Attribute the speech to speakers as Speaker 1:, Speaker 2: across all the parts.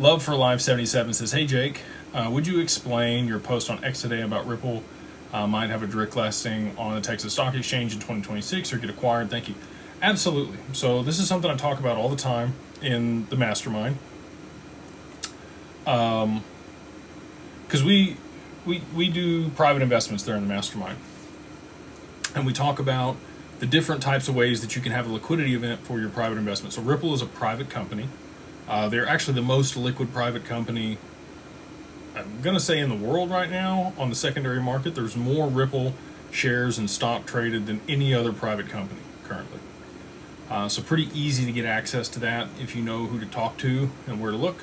Speaker 1: Love for Life 77 says, hey Jake, would you explain your post on X today about Ripple might have a direct listing on the Texas Stock Exchange in 2026 or get acquired? Thank you. Absolutely. So this is something I talk about all the time in the mastermind. Because we do private investments there in the mastermind. And we talk about the different types of ways that you can have a liquidity event for your private investment. So Ripple is a private company. They're actually the most liquid private company, I'm going to say, in the world right now on the secondary market. There's more Ripple shares and stock traded than any other private company currently. So pretty easy to get access to that if you know who to talk to and where to look.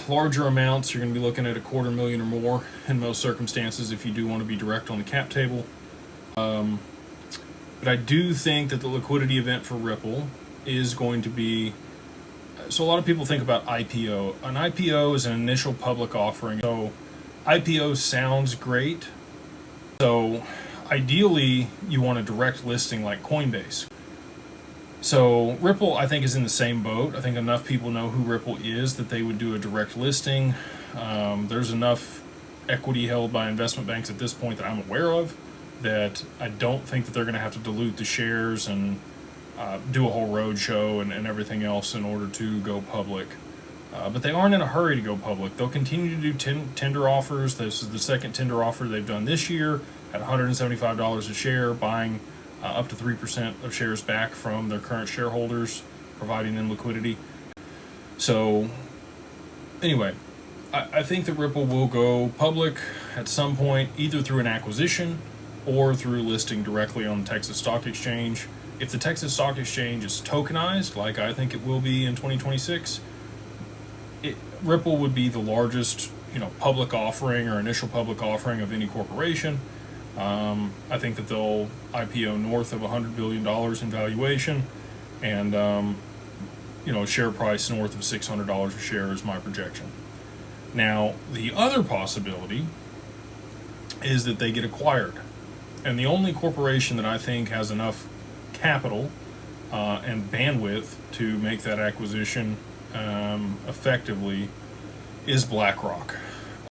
Speaker 1: Larger amounts, you're going to be looking at $250,000 or more in most circumstances if you do want to be direct on the cap table. But I do think that the liquidity event for Ripple is going to be... So a lot of people think about IPO. An IPO is an initial public offering. So IPO sounds great. So ideally, you want a direct listing like Coinbase. So Ripple, I think, is in the same boat. I think enough people know who Ripple is that they would do a direct listing. There's enough equity held by investment banks at this point that I'm aware of that I don't think that they're going to have to dilute the shares and do a whole road show and everything else in order to go public. But they aren't in a hurry to go public. They'll continue to do tender offers. This is the second tender offer they've done this year at $175 a share, buying up to 3% of shares back from their current shareholders, providing them liquidity. So anyway, I think that Ripple will go public at some point, either through an acquisition or through listing directly on the Texas Stock Exchange. If the Texas Stock Exchange is tokenized, like I think it will be in 2026, Ripple would be the largest, public offering or initial public offering of any corporation. I think that they'll IPO north of $100 billion in valuation, and a share price north of $600 a share is my projection. Now, the other possibility is that they get acquired, and the only corporation that I think has enough capital and bandwidth to make that acquisition effectively is BlackRock.